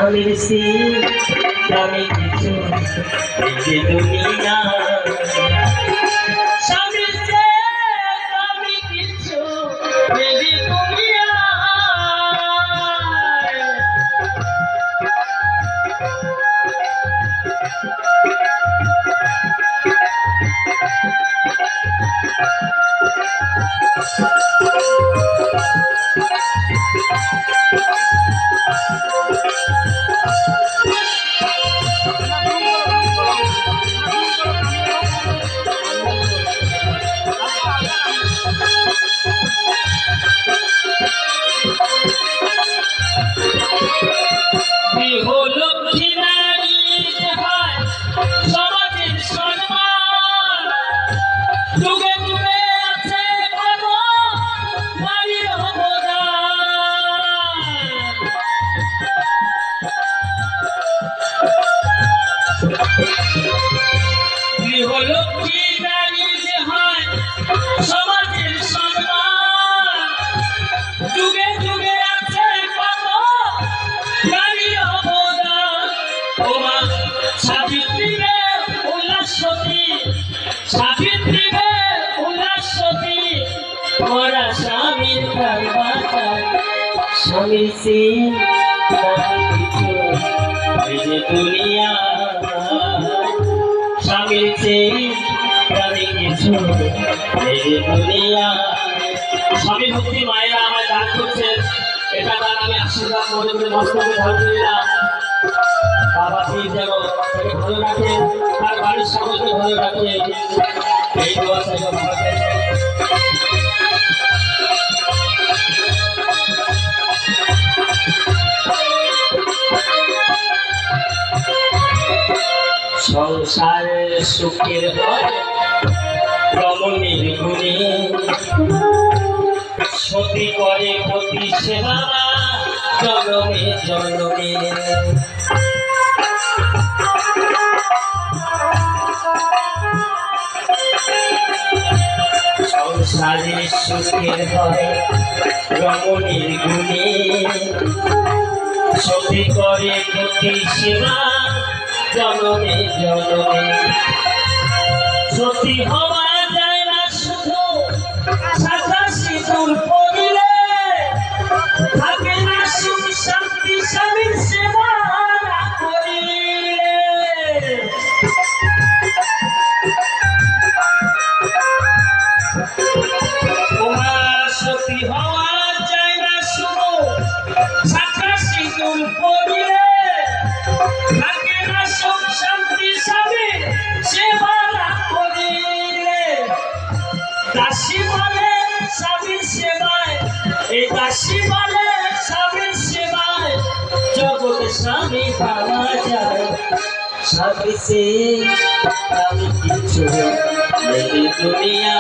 আমি সে আমি কিছু এই দুনিয়া স্বামী সে আমি কিছু এই দুনিয়া গৃহলক্ষ্মী নারী যে হয় সমাজের সম্মান যুগে যুগে আছে কত নারীর অবদান ও মা সাবিত্রী রে উল্লাসতী সাবিত্রী রে উল্লাসতী ওরা স্বামীর প্রাণ বাঁচায় স্বামীর সে কিছু এই যে দুনিয়া স্বামীর চেয়ে প্রাণী কিছু এই যে দুনিয়া স্বামী ভক্তি মায়েরা আমায় দান করছেন এটা তার আমি আশীর্বাদ মনে করে মস্তকে ধারণ নিলাম বাবা পীর যেন তাকে ভালো রাখে তার বাড়ির সকলকে ভালো রাখে এই দোয়া চাইব বাবাকে সংসারে সুখের হয় রমণীর গুণে সতী করে পতি সেবা জনমে জনমে সংসারে সুখের হয় রমণীর গুণে সতী করে পতি সেবা জনমে জনমে সতী হওয়া যায় না শুধু সাদা সিঁদুর পরিলে থাকে না সুখ শান্তি স্বামীর সেবা না করিলে সতী হওয়া যায় না শুধু সাদা সিঁদুর পরিলে দাসী বলে স্বামীর সেবায় এই দাসী বলে স্বামীর সেবায় জগতে স্বামী পাওয়া যায় স্বামী সে আমি কিছু এই দুনিয়া।